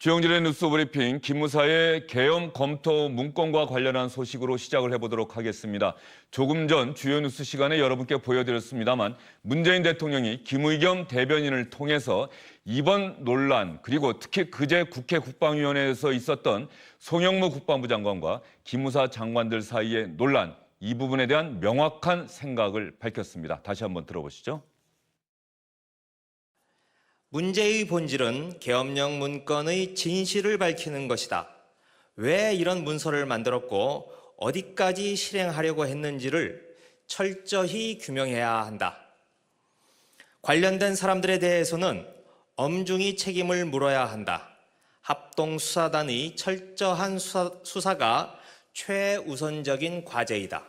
주영진의 뉴스 브리핑, 기무사의 계엄 검토 문건과 관련한 소식으로 시작을 해보도록 하겠습니다. 조금 전 주요 뉴스 시간에 여러분께 보여드렸습니다만 문재인 대통령이 김의겸 대변인을 통해서 이번 논란 그리고 특히 그제 국회 국방위원회에서 있었던 송영무 국방부 장관과 기무사 장관들 사이의 논란, 이 부분에 대한 명확한 생각을 밝혔습니다. 다시 한번 들어보시죠. 문제의 본질은 계엄령 문건의 진실을 밝히는 것이다. 왜 이런 문서를 만들었고 어디까지 실행하려고 했는지를 철저히 규명해야 한다. 관련된 사람들에 대해서는 엄중히 책임을 물어야 한다. 합동수사단의 철저한 수사가 최우선적인 과제이다.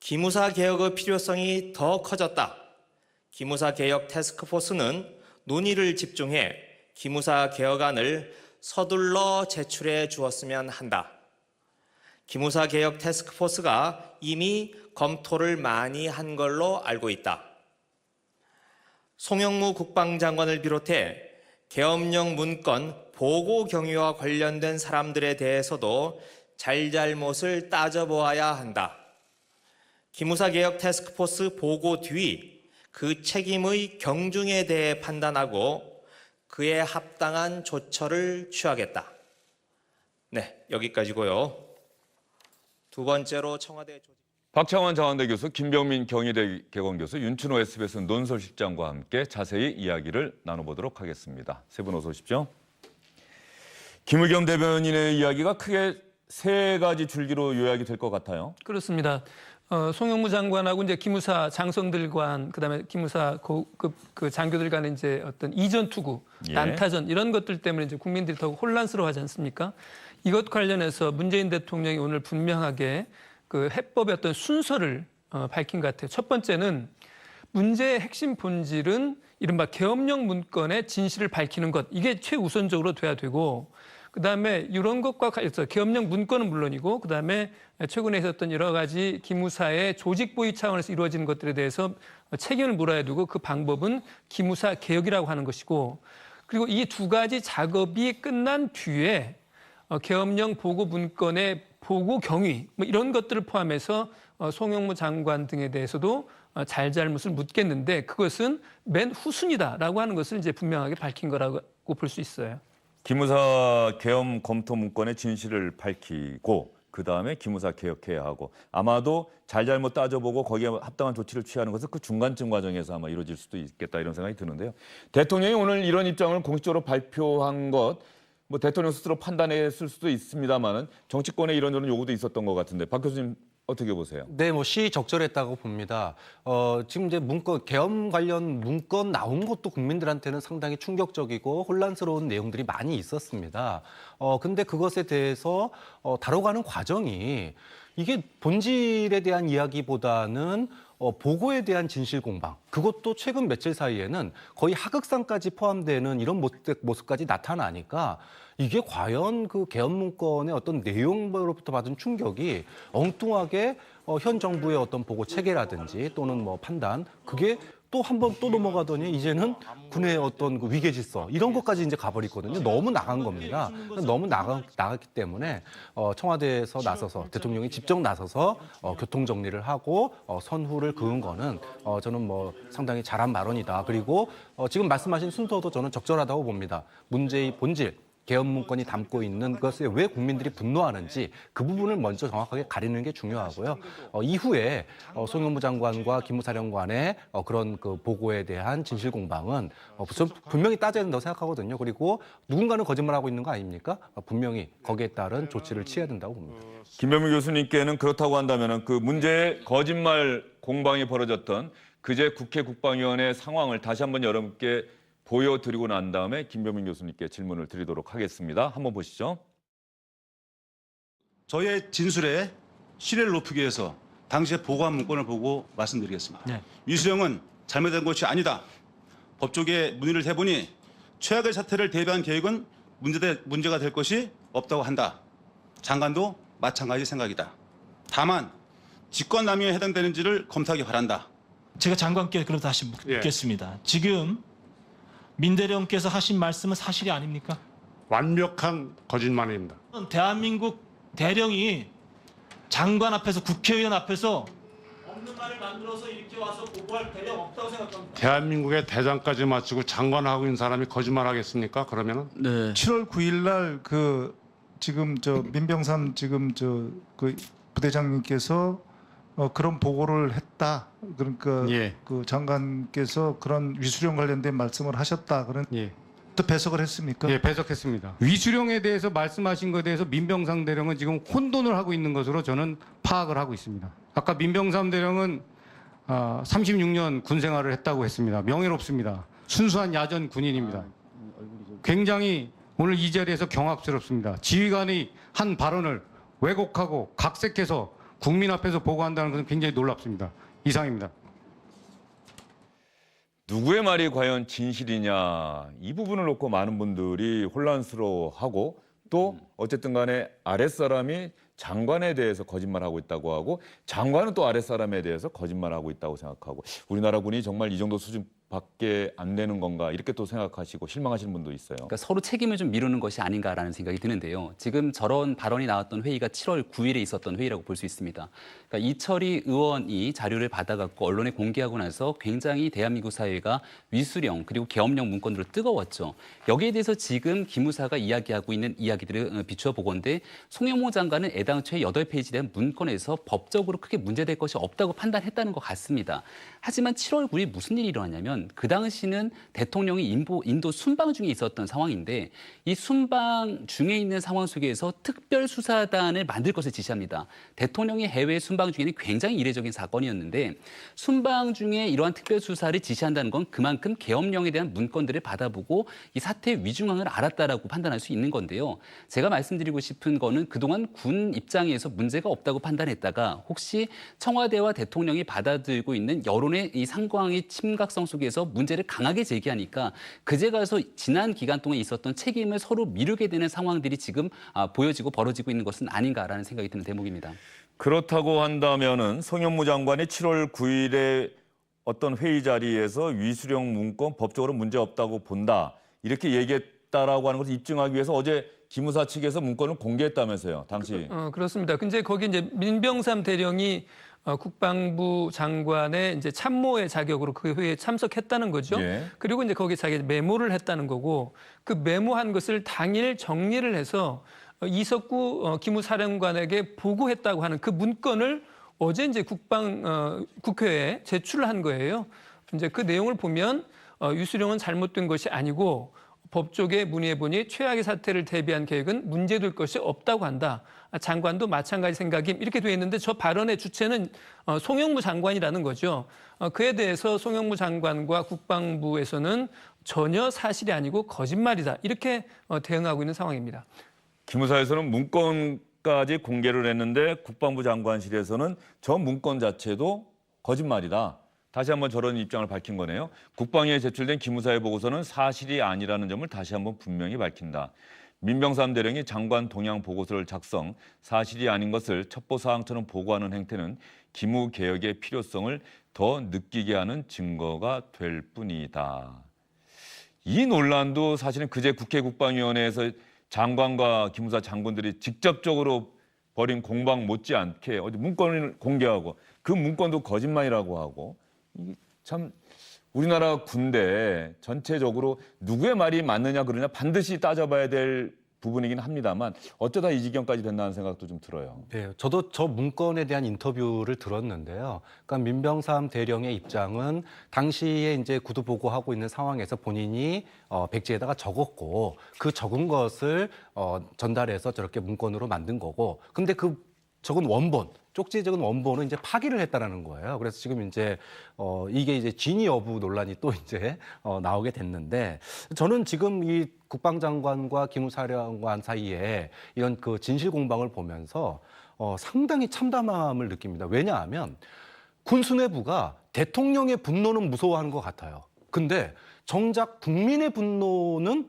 기무사 개혁의 필요성이 더 커졌다. 기무사 개혁 태스크포스는 논의를 집중해 기무사 개혁안을 서둘러 제출해 주었으면 한다. 기무사 개혁 태스크포스가 이미 검토를 많이 한 걸로 알고 있다. 송영무 국방장관을 비롯해 계엄령 문건 보고 경위와 관련된 사람들에 대해서도 잘잘못을 따져보아야 한다. 기무사 개혁 태스크포스 보고 뒤 그 책임의 경중에 대해 판단하고 그에 합당한 조처를 취하겠다. 네, 여기까지고요. 두 번째로 청와대 조직. 박창환 장한대 교수, 김병민 경희대 개공교수, 윤춘호 SBS 논설실장과 함께 자세히 이야기를 나눠보도록 하겠습니다. 세 분 어서 오십시오. 김의겸 대변인의 이야기가 크게 세 가지 줄기로 요약이 될 것 같아요. 그렇습니다. 송영무 장관하고 이제 기무사 장성들 관, 그다음에 기무사 고급 그 장교들 간의 이제 어떤 이전 투구, 난타전 이런 것들 때문에 이제 국민들이 더욱 혼란스러워하지 않습니까? 이것 관련해서 문재인 대통령이 오늘 분명하게 그 해법의 어떤 순서를 밝힌 것 같아요. 첫 번째는 문제의 핵심 본질은 이른바 계엄령 문건의 진실을 밝히는 것, 이게 최우선적으로 돼야 되고, 그다음에 이런 것과 관련해서 계엄령 문건은 물론이고, 그다음에 최근에 있었던 여러 가지 기무사의 조직 보위 차원에서 이루어지는 것들에 대해서 책임을 물어야 되고, 그 방법은 기무사 개혁이라고 하는 것이고, 그리고 이 두 가지 작업이 끝난 뒤에 계엄령 보고 문건의 보고 경위 뭐 이런 것들을 포함해서 송영무 장관 등에 대해서도 잘잘못을 묻겠는데, 그것은 맨 후순위다라고 하는 것을 이제 분명하게 밝힌 거라고 볼 수 있어요. 기무사 계엄 검토 문건의 진실을 밝히고 그다음에 기무사 개혁해야 하고, 아마도 잘잘못 따져보고 거기에 합당한 조치를 취하는 것은 그 중간쯤 과정에서 아마 이루어질 수도 있겠다, 이런 생각이 드는데요. 대통령이 오늘 이런 입장을 공식적으로 발표한 것, 뭐 대통령 스스로 판단했을 수도 있습니다만은 정치권의 이런저런 요구도 있었던 것 같은데, 박 교수님 어떻게 보세요? 네, 뭐 시적절했다고 봅니다. 지금 이제 문건 계엄 관련 문건 나온 것도 국민들한테는 상당히 충격적이고 혼란스러운 내용들이 많이 있었습니다. 근데 그것에 대해서 다뤄가는 과정이 이게 본질에 대한 이야기보다는 보고에 대한 진실 공방, 그것도 최근 며칠 사이에는 거의 하극상까지 포함되는 이런 모습까지 나타나니까 이게 과연 그 계엄 문건의 어떤 내용으로부터 받은 충격이 엉뚱하게 현 정부의 어떤 보고 체계라든지 또는 뭐 판단, 그게 또 한 번 또 넘어가더니 이제는 군의 어떤 그 위계 질서 이런 것까지 이제 가버리거든요. 너무 나간 겁니다. 너무 나갔기 때문에 청와대에서 나서서 대통령이 직접 나서서 교통 정리를 하고 선후를 그은 거는 저는 뭐 상당히 잘한 발언이다. 그리고 지금 말씀하신 순서도 저는 적절하다고 봅니다. 문제의 본질, 계엄 문건이 담고 있는 것에 왜 국민들이 분노하는지 그 부분을 먼저 정확하게 가리는 게 중요하고요. 이후에 송영무 장관과 기무사령관의 그런 그 보고에 대한 진실 공방은 분명히 따져야 된다고 생각하거든요. 그리고 누군가는 거짓말하고 있는 거 아닙니까? 분명히 거기에 따른 조치를 취해야 된다고 봅니다. 김병민 교수님께는 그렇다고 한다면 그 문제의 거짓말 공방이 벌어졌던 그제 국회 국방위원회 상황을 다시 한번 여러분께 보여드리고 난 다음에 김병민 교수님께 질문을 드리도록 하겠습니다. 한번 보시죠. 저의 진술에 신뢰를 높이기 위해서 당시에 보고한 문건을 보고 말씀드리겠습니다. 네. 위수영은 잘못된 것이 아니다. 법조계 문의를 해보니 최악의 사태를 대비한 계획은 문제가 될 것이 없다고 한다. 장관도 마찬가지 생각이다. 다만 직권남용에 해당되는지를 검토하기 바란다. 제가 장관께 그럼 다시 묻겠습니다. 지금 민 대령께서 하신 말씀은 사실이 아닙니까? 완벽한 거짓말입니다. 대한민국 대령이 장관 앞에서 국회의원 앞에서 없는 말을 만들어서 이렇게 와서 보고할 대령 없다고 생각합니다. 대한민국의 대장까지 마치고 장관하고 있는 사람이 거짓말하겠습니까? 그러면은 7월 9일 날 지금 민병삼 그 부대장님께서 그런 보고를 했다. 그러니까 예. 그 장관께서 그런 위수령 관련된 말씀을 하셨다. 그런 또 배석을 했습니까? 예, 배석했습니다. 위수령에 대해서 말씀하신 것에 대해서 민병삼 대령은 지금 혼돈을 하고 있는 것으로 저는 파악을 하고 있습니다. 아까 민병삼 대령은 36년 군 생활을 했다고 했습니다. 명예롭습니다. 순수한 야전 군인입니다. 굉장히 오늘 이 자리에서 경악스럽습니다. 지휘관이 한 발언을 왜곡하고 각색해서 국민 앞에서 보고한다는 것은 굉장히 놀랍습니다. 이상입니다. 누구의 말이 과연 진실이냐 이 부분을 놓고 많은 분들이 혼란스러워하고 또 어쨌든 간에 아랫사람이 장관에 대해서 거짓말하고 있다고 하고 장관은 또 아랫사람에 대해서 거짓말하고 있다고 생각하고 우리나라 군이 정말 이 정도 수준밖에 안 되는 건가 이렇게 또 생각하시고 실망하시는 분도 있어요. 그러니까 서로 책임을 좀 미루는 것이 아닌가라는 생각이 드는데요. 지금 저런 발언이 나왔던 회의가 7월 9일에 있었던 회의라고 볼 수 있습니다. 그러니까 이철희 의원이 자료를 받아갖고 언론에 공개하고 나서 굉장히 대한민국 사회가 위수령 그리고 계엄령 문건으로 뜨거웠죠. 여기에 대해서 지금 기무사가 이야기하고 있는 이야기들을 비추어 보건대 송영무 장관은 애당초에 8페이지에 대한 문건에서 법적으로 크게 문제될 것이 없다고 판단했다는 것 같습니다. 하지만 7월 9일 무슨 일이 일어났냐면 그 당시는 대통령이 인도 순방 중에 있었던 상황인데 이 순방 중에 있는 상황 속에서 특별수사단을 만들 것을 지시합니다. 대통령이 해외 순방 중에는 굉장히 이례적인 사건이었는데 순방 중에 이러한 특별수사를 지시한다는 건 그만큼 계엄령에 대한 문건들을 받아보고 이 사태의 위중함을 알았다라고 판단할 수 있는 건데요. 제가 말씀드리고 싶은 거는 그동안 군 입장에서 문제가 없다고 판단했다가 혹시 청와대와 대통령이 받아들고 있는 여론의 이 상황의 심각성 속에서 문제를 강하게 제기하니까 그제 가서 지난 기간 동안 있었던 책임을 서로 미루게 되는 상황들이 지금 보여지고 벌어지고 있는 것은 아닌가라는 생각이 드는 대목입니다. 그렇다고 한다면은 송영무 장관이 7월 9일에 어떤 회의 자리에서 위수령 문건 법적으로 문제 없다고 본다 이렇게 얘기했다라고 하는 것을 입증하기 위해서 어제 기무사 측에서 문건을 공개했다면서요, 당시. 그렇습니다. 근데 거기 이제 민병삼 대령이 국방부 장관의 이제 참모의 자격으로 그 회의에 참석했다는 거죠. 예. 그리고 이제 거기 자기 메모를 했다는 거고 그 메모한 것을 당일 정리를 해서 이석구 기무사령관에게 보고했다고 하는 그 문건을 어제 이제 국회에 제출을 한 거예요. 이제 그 내용을 보면 위수령은 잘못된 것이 아니고 법조계 문의해 보니 최악의 사태를 대비한 계획은 문제될 것이 없다고 한다. 장관도 마찬가지 생각임 이렇게 돼 있는데 저 발언의 주체는 송영무 장관이라는 거죠. 그에 대해서 송영무 장관과 국방부에서는 전혀 사실이 아니고 거짓말이다 이렇게 대응하고 있는 상황입니다. 기무사에서는 문건까지 공개를 했는데 국방부 장관실에서는 저 문건 자체도 거짓말이다. 다시 한번 저런 입장을 밝힌 거네요. 국방위에 제출된 기무사의 보고서는 사실이 아니라는 점을 다시 한번 분명히 밝힌다. 민병삼 대령이 장관 동향 보고서를 작성, 사실이 아닌 것을 첩보사항처럼 보고하는 행태는 기무개혁의 필요성을 더 느끼게 하는 증거가 될 뿐이다. 이 논란도 사실은 그제 국회 국방위원회에서 장관과 기무사 장군들이 직접적으로 벌인 공방 못지않게 어디 문건을 공개하고 그 문건도 거짓말이라고 하고 참 우리나라 군대 전체적으로 누구의 말이 맞느냐 그러냐 반드시 따져봐야 될 부분이긴 합니다만 어쩌다 이 지경까지 됐나는 생각도 좀 들어요. 네, 저도 저 문건에 대한 인터뷰를 들었는데요. 그러니까 민병삼 대령의 입장은 당시에 이제 구두 보고하고 있는 상황에서 본인이 백지에다가 적었고 그 적은 것을 전달해서 저렇게 문건으로 만든 거고, 근데 그 적은 원본, 쪽지에 적은 원본은 이제 파기를 했다라는 거예요. 그래서 지금 이제 이게 이제 진위 여부 논란이 또 이제 나오게 됐는데, 저는 지금 이 국방장관과 기무사령관 사이에 이런 그 진실 공방을 보면서 상당히 참담함을 느낍니다. 왜냐하면 군 수뇌부가 대통령의 분노는 무서워하는 것 같아요. 근데 정작 국민의 분노는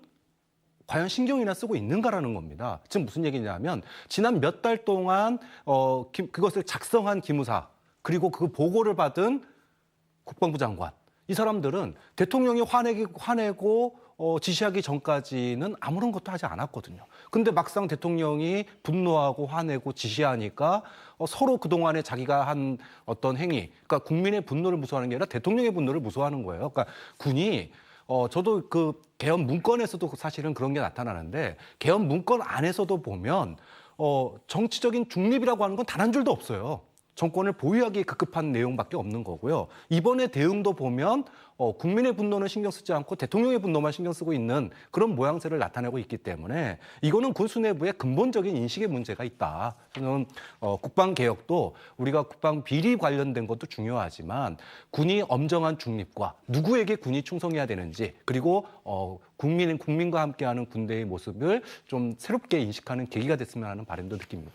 과연 신경이나 쓰고 있는가라는 겁니다. 지금 무슨 얘기냐면 지난 몇 달 동안 그것을 작성한 기무사 그리고 그 보고를 받은 국방부 장관, 이 사람들은 대통령이 화내고 지시하기 전까지는 아무런 것도 하지 않았거든요. 근데 막상 대통령이 분노하고 화내고 지시하니까 서로 그동안에 자기가 한 어떤 행위, 그러니까 국민의 분노를 무서워하는 게 아니라 대통령의 분노를 무서워하는 거예요. 그러니까 군이 저도 그 계엄 문건에서도 사실은 그런 게 나타나는데 계엄 문건 안에서도 보면 정치적인 중립이라고 하는 건 단 한 줄도 없어요. 정권을 보유하기에 급급한 내용밖에 없는 거고요. 이번에 대응도 보면 국민의 분노는 신경 쓰지 않고 대통령의 분노만 신경 쓰고 있는 그런 모양새를 나타내고 있기 때문에 이거는 군수 내부에 근본적인 인식의 문제가 있다. 저는 국방개혁도 우리가 국방 비리 관련된 것도 중요하지만 군이 엄정한 중립과 누구에게 군이 충성해야 되는지 그리고 국민과 함께하는 군대의 모습을 좀 새롭게 인식하는 계기가 됐으면 하는 바람도 느낍니다.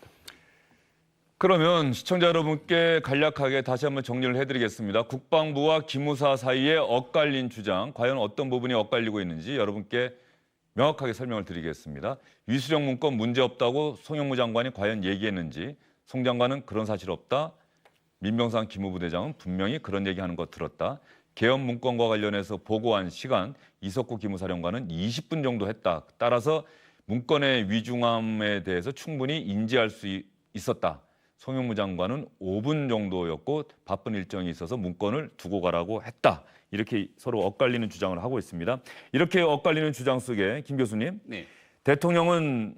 그러면 시청자 여러분께 간략하게 다시 한번 정리를 해드리겠습니다. 국방부와 기무사 사이에 엇갈린 주장, 과연 어떤 부분이 엇갈리고 있는지 여러분께 명확하게 설명을 드리겠습니다. 위수령 문건 문제없다고 송영무 장관이 과연 얘기했는지, 송 장관은 그런 사실 없다. 민병상 기무부대장은 분명히 그런 얘기하는 거 들었다. 계엄 문건과 관련해서 보고한 시간, 이석구 기무사령관은 20분 정도 했다. 따라서 문건의 위중함에 대해서 충분히 인지할 수 있었다. 송영무 장관은 5분 정도였고 바쁜 일정이 있어서 문건을 두고 가라고 했다. 이렇게 서로 엇갈리는 주장을 하고 있습니다. 이렇게 엇갈리는 주장 속에 김 교수님, 네. 대통령은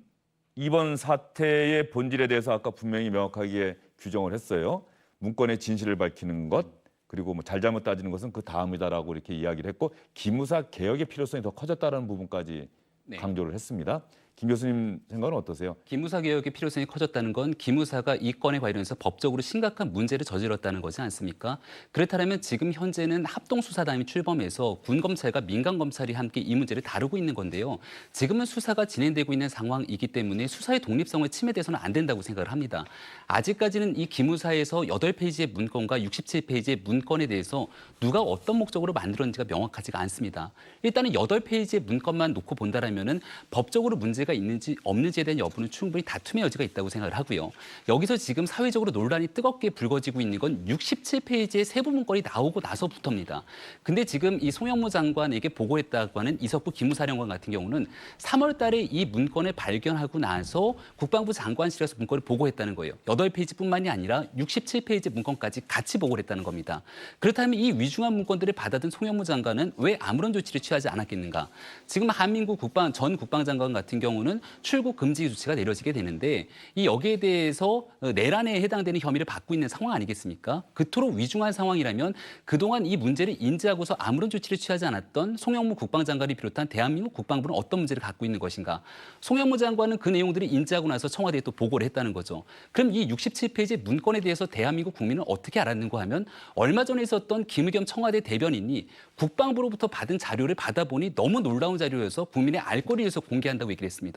이번 사태의 본질에 대해서 아까 분명히 명확하게 규정을 했어요. 문건의 진실을 밝히는 것, 그리고 뭐 잘잘못 따지는 것은 그 다음이다라고 이렇게 이야기를 했고 기무사 개혁의 필요성이 더 커졌다는 부분까지 네. 강조를 했습니다. 김 교수님 생각은 어떠세요? 기무사 개혁의 필요성이 커졌다는 건 기무사가 이 건에 관련해서 법적으로 심각한 문제를 저질렀다는 거지 않습니까? 그렇다면 지금 현재는 합동수사단이 출범해서 군검찰과 민간검찰이 함께 이 문제를 다루고 있는 건데요. 지금은 수사가 진행되고 있는 상황이기 때문에 수사의 독립성을 침해돼서는 안 된다고 생각을 합니다. 아직까지는 이 기무사에서 8페이지의 문건과 67페이지의 문건에 대해서 누가 어떤 목적으로 만들었는지가 명확하지가 않습니다. 일단은 8페이지의 문건만 놓고 본다라면은 법적으로 문제가 있는지 없는지에 대한 여부는 충분히 다툼의 여지가 있다고 생각을 하고요. 여기서 지금 사회적으로 논란이 뜨겁게 불거지고 있는 건 67페이지의 세부 문건이 나오고 나서부터입니다. 근데 지금 이 송영무 장관에게 보고했다고 하는 이석구 기무사령관 같은 경우는 3월 달에 이 문건을 발견하고 나서 국방부 장관실에서 문건을 보고했다는 거예요. 8페이지뿐만이 아니라 67페이지 문건까지 같이 보고를 했다는 겁니다. 그렇다면 이 위중한 문건들을 받아든 송영무 장관은 왜 아무런 조치를 취하지 않았겠는가? 지금 한민구 전 국방장관 같은 경우는 출국 금지 조치가 내려지게 되는데 이 여기에 대해서 내란에 해당되는 혐의를 받고 있는 상황 아니겠습니까? 그토록 위중한 상황이라면 그동안 이 문제를 인지하고서 아무런 조치를 취하지 않았던 송영무 국방장관이 비롯한 대한민국 국방부는 어떤 문제를 갖고 있는 것인가? 송영무 장관은 그 내용들을 인지하고 나서 청와대에 또 보고를 했다는 거죠. 그럼 이 67페이지 문건에 대해서 대한민국 국민은 어떻게 알았는가 하면 얼마 전에 있었던 김의겸 청와대 대변인이 국방부로부터 받은 자료를 받아보니 너무 놀라운 자료여서 국민의 알 권리를 위해서 공개한다고 얘기를 했습니다.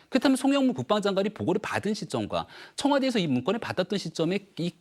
그렇다면 송영무 국방장관이 보고를 받은 시점과 청와대에서 이 문건을 받았던 시점에 이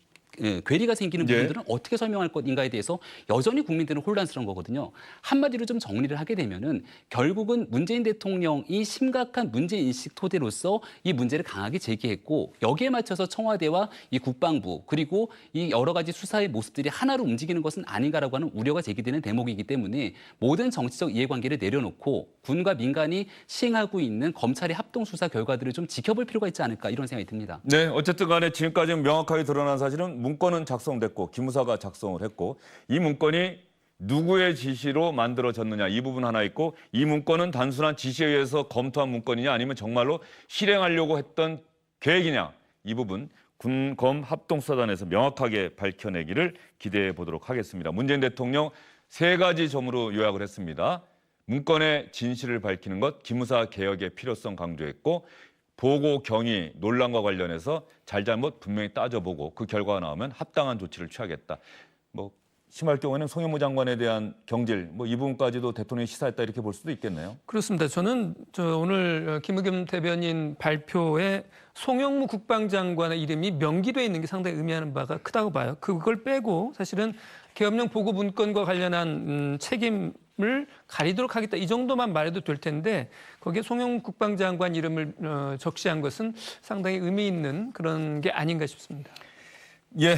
괴리가 생기는 부분들은 어떻게 설명할 것인가에 대해서 여전히 국민들은 혼란스러운 거거든요. 한마디로 좀 정리를 하게 되면은 결국은 문재인 대통령이 심각한 문제인식 토대로서 이 문제를 강하게 제기했고 여기에 맞춰서 청와대와 이 국방부 그리고 이 여러 가지 수사의 모습들이 하나로 움직이는 것은 아닌가라고 하는 우려가 제기되는 대목이기 때문에 모든 정치적 이해관계를 내려놓고 군과 민간이 시행하고 있는 검찰의 합동수사 결과들을 좀 지켜볼 필요가 있지 않을까 이런 생각이 듭니다. 네, 어쨌든 간에 지금까지 명확하게 드러난 사실은 문건은 작성됐고 기무사가 작성을 했고 이 문건이 누구의 지시로 만들어졌느냐 이 부분 하나 있고 이 문건은 단순한 지시에 의해서 검토한 문건이냐 아니면 정말로 실행하려고 했던 계획이냐 이 부분 군검 합동수사단에서 명확하게 밝혀내기를 기대해 보도록 하겠습니다. 문재인 대통령 3가지 점으로 요약을 했습니다. 문건의 진실을 밝히는 것, 기무사 개혁의 필요성 강조했고 보고 경위 논란과 관련해서 잘잘못 분명히 따져보고 그 결과가 나오면 합당한 조치를 취하겠다. 뭐 심할 경우에는 송영무 장관에 대한 경질 뭐 이 부분까지도 대통령이 시사했다 이렇게 볼 수도 있겠네요. 그렇습니다. 저는 오늘 김의겸 대변인 발표에 송영무 국방장관의 이름이 명기되어 있는 게 상당히 의미하는 바가 크다고 봐요. 그걸 빼고 사실은 계엄령 보고 문건과 관련한 책임을 가리도록 하겠다. 이 정도만 말해도 될 텐데 거기에 송영무 국방장관 이름을 적시한 것은 상당히 의미 있는 그런 게 아닌가 싶습니다. 예,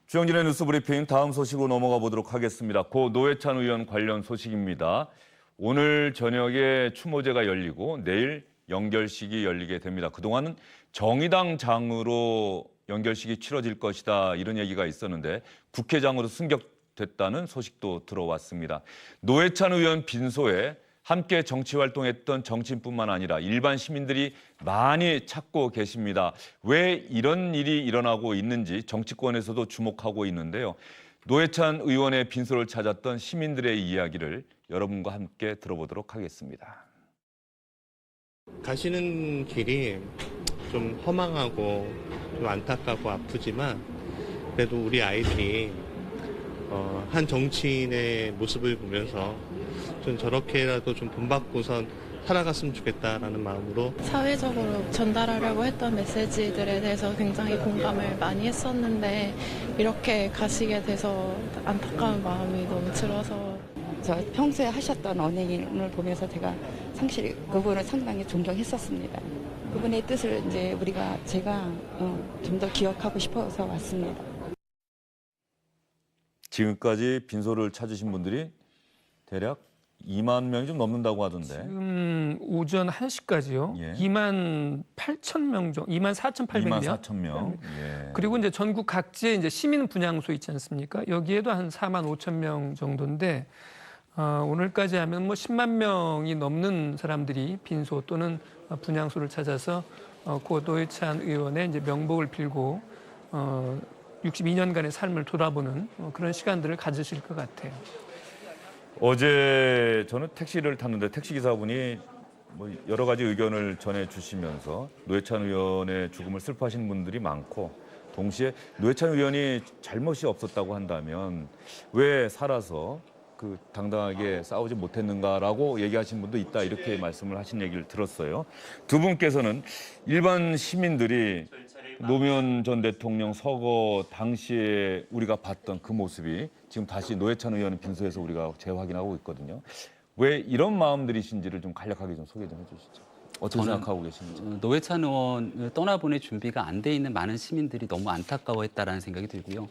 주영진의 뉴스 브리핑 다음 소식으로 넘어가 보도록 하겠습니다. 고 노회찬 의원 관련 소식입니다. 오늘 저녁에 추모제가 열리고 내일 연결식이 열리게 됩니다. 그동안은 정의당장으로 연결식이 치러질 것이다 이런 얘기가 있었는데 국회장으로 승격됐다는 소식도 들어왔습니다. 노회찬 의원 빈소에 함께 정치활동했던 정치인뿐만 아니라 일반 시민들이 많이 찾고 계십니다. 왜 이런 일이 일어나고 있는지 정치권에서도 주목하고 있는데요. 노회찬 의원의 빈소를 찾았던 시민들의 이야기를 여러분과 함께 들어보도록 하겠습니다. 가시는 길이 좀 허망하고 좀 안타깝고 아프지만 그래도 우리 아이들이 한 정치인의 모습을 보면서 좀 저렇게라도 좀 본받고선 살아갔으면 좋겠다라는 마음으로 사회적으로 전달하려고 했던 메시지들에 대해서 굉장히 공감을 많이 했었는데 이렇게 가시게 돼서 안타까운 마음이 너무 들어서 저 평소에 하셨던 언행을 보면서 제가 상실히 그분을 상당히 존경했었습니다. 그분의 뜻을 이제 제가 좀 더 기억하고 싶어서 왔습니다. 지금까지 빈소를 찾으신 분들이 대략 2만 명이 좀 넘는다고 하던데. 지금 오전 1시까지요. 예. 2만 8천 명 정도, 2만 4,800명. 2만 4천 명. 예. 그리고 이제 전국 각지에 이제 시민 분향소 있지 않습니까? 여기에도 한 4만 5천 명 정도인데 오늘까지 하면 뭐 10만 명이 넘는 사람들이 빈소 또는 분향소를 찾아서 고 노회찬 의원의 이제 명복을 빌고 62년간의 삶을 돌아보는 그런 시간들을 가지실 것 같아요. 어제 저는 택시를 탔는데 택시기사분이 뭐 여러 가지 의견을 전해주시면서 노회찬 의원의 죽음을 슬퍼하시는 분들이 많고 동시에 노회찬 의원이 잘못이 없었다고 한다면 왜 살아서 그 당당하게 싸우지 못했는가라고 얘기하신 분도 있다 이렇게 말씀을 하신 얘기를 들었어요. 두 분께서는 일반 시민들이 노무현 전 대통령 서거 당시에 우리가 봤던 그 모습이 지금 다시 노회찬 의원 빈소에서 우리가 재확인하고 있거든요. 왜 이런 마음들이신지를 좀 간략하게 좀 소개 좀 해주시죠. 어떻게 생각하고 계십니까? 노회찬 의원을 떠나보낼 준비가 안 돼 있는 많은 시민들이 너무 안타까워했다라는 생각이 들고요.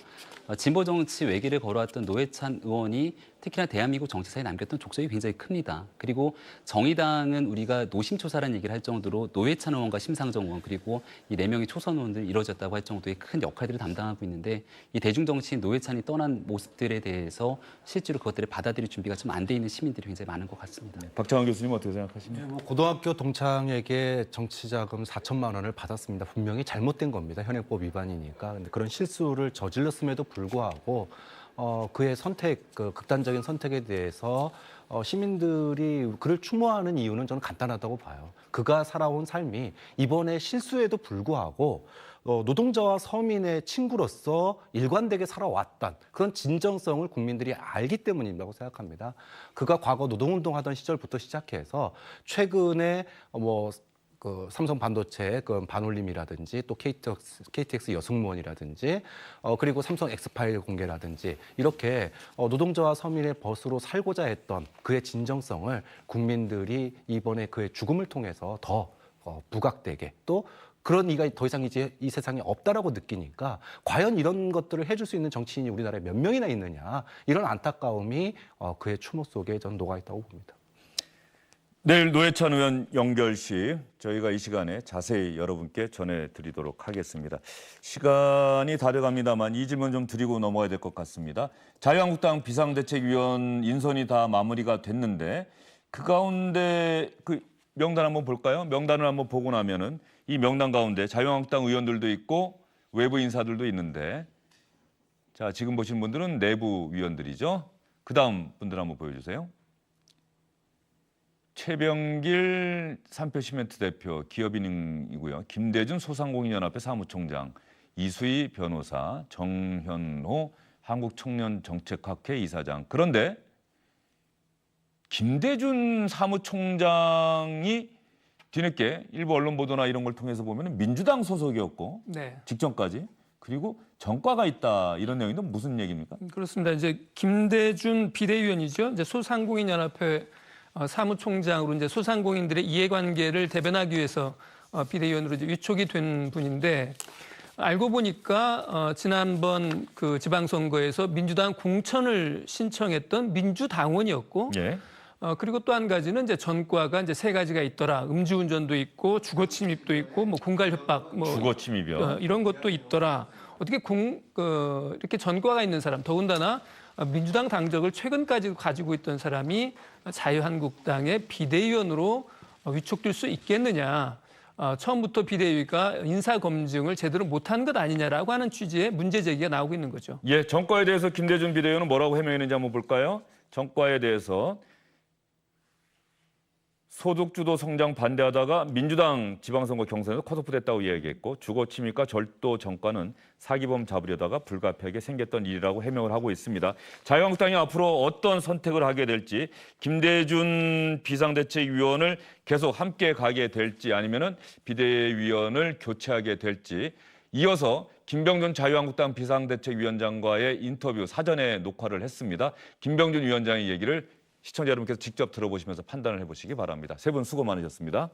진보 정치 외길을 걸어왔던 노회찬 의원이 특히나 대한민국 정치사에 남겼던 족적이 굉장히 큽니다. 그리고 정의당은 우리가 노심초사라는 얘기를 할 정도로 노회찬 의원과 심상정 의원 그리고 이 4명의 초선 의원들이 이루어졌다고 할 정도의 큰 역할들을 담당하고 있는데 이 대중정치인 노회찬이 떠난 모습들에 대해서 실제로 그것들을 받아들일 준비가 좀 안 돼 있는 시민들이 굉장히 많은 것 같습니다. 박장원 교수님 어떻게 생각하십니까? 고등학교 동창에게 정치자금 4천만 원을 받았습니다. 분명히 잘못된 겁니다. 현행법 위반이니까. 근데 그런 실수를 저질렀음에도 불구하고 그의 선택, 그 극단적인 선택에 대해서 시민들이 그를 추모하는 이유는 저는 간단하다고 봐요. 그가 살아온 삶이 이번에 실수에도 불구하고 노동자와 서민의 친구로서 일관되게 살아왔던 그런 진정성을 국민들이 알기 때문이라고 생각합니다. 그가 과거 노동운동하던 시절부터 시작해서 최근에 그 삼성 반도체 그 반올림이라든지 또 KTX 여승무원이라든지 그리고 삼성 엑스파일 공개라든지 이렇게 노동자와 서민의 벗으로 살고자 했던 그의 진정성을 국민들이 이번에 그의 죽음을 통해서 더 부각되게 또 그런 이가 더 이상 이제 이 세상에 없다라고 느끼니까 과연 이런 것들을 해줄 수 있는 정치인이 우리나라에 몇 명이나 있느냐 이런 안타까움이 그의 추모 속에 저는 녹아있다고 봅니다. 내일 노회찬 의원 연결식 저희가 이 시간에 자세히 여러분께 전해드리도록 하겠습니다. 시간이 다 돼갑니다만 이 질문 좀 드리고 넘어가야 될 것 같습니다. 자유한국당 비상대책위원 인선이 다 마무리가 됐는데 그 가운데 그 명단 한번 볼까요? 명단을 한번 보고 나면은 이 명단 가운데 자유한국당 의원들도 있고 외부 인사들도 있는데 자 지금 보신 분들은 내부 위원들이죠. 그 다음 분들 한번 보여주세요. 최병길 삼표시멘트 대표 기업인이고요. 김대준 소상공인연합회 사무총장, 이수희 변호사, 정현호 한국청년정책학회 이사장. 그런데 김대준 사무총장이 뒤늦게 일부 언론 보도나 이런 걸 통해서 보면 민주당 소속이었고 네. 직전까지 그리고 전과가 있다 이런 내용인데 무슨 얘기입니까? 그렇습니다. 이제 김대준 비대위원이죠. 이제 소상공인연합회 사무총장으로 이제 소상공인들의 이해관계를 대변하기 위해서 비대위원으로 이제 위촉이 된 분인데 알고 보니까 지난번 그 지방선거에서 민주당 공천을 신청했던 민주당원이었고 예. 그리고 또 한 가지는 이제 전과가 이제 3가지가 있더라. 음주운전도 있고 주거 침입도 있고 뭐 공갈 협박 뭐 주거 침입이요. 이런 것도 있더라. 어떻게 이렇게 전과가 있는 사람, 더군다나 민주당 당적을 최근까지 가지고 있던 사람이 자유한국당의 비대위원으로 위촉될 수 있겠느냐. 처음부터 비대위가 인사검증을 제대로 못한 것 아니냐라고 하는 취지의 문제 제기가 나오고 있는 거죠. 예, 전과에 대해서 김대중 비대위원은 뭐라고 해명했는지 한번 볼까요? 전과에 대해서 소득주도 성장 반대하다가 민주당 지방선거 경선에서 컷오프됐다고 이야기했고 주거 침입과 절도 전과는 사기범 잡으려다가 불가피하게 생겼던 일이라고 해명을 하고 있습니다. 자유한국당이 앞으로 어떤 선택을 하게 될지 김대중 비상대책위원을 계속 함께 가게 될지 아니면은 비대위원을 교체하게 될지 이어서 김병준 자유한국당 비상대책위원장과의 인터뷰 사전에 녹화를 했습니다. 김병준 위원장의 얘기를 시청자 여러분께서 직접 들어보시면서 판단을 해보시기 바랍니다. 세 분 수고 많으셨습니다.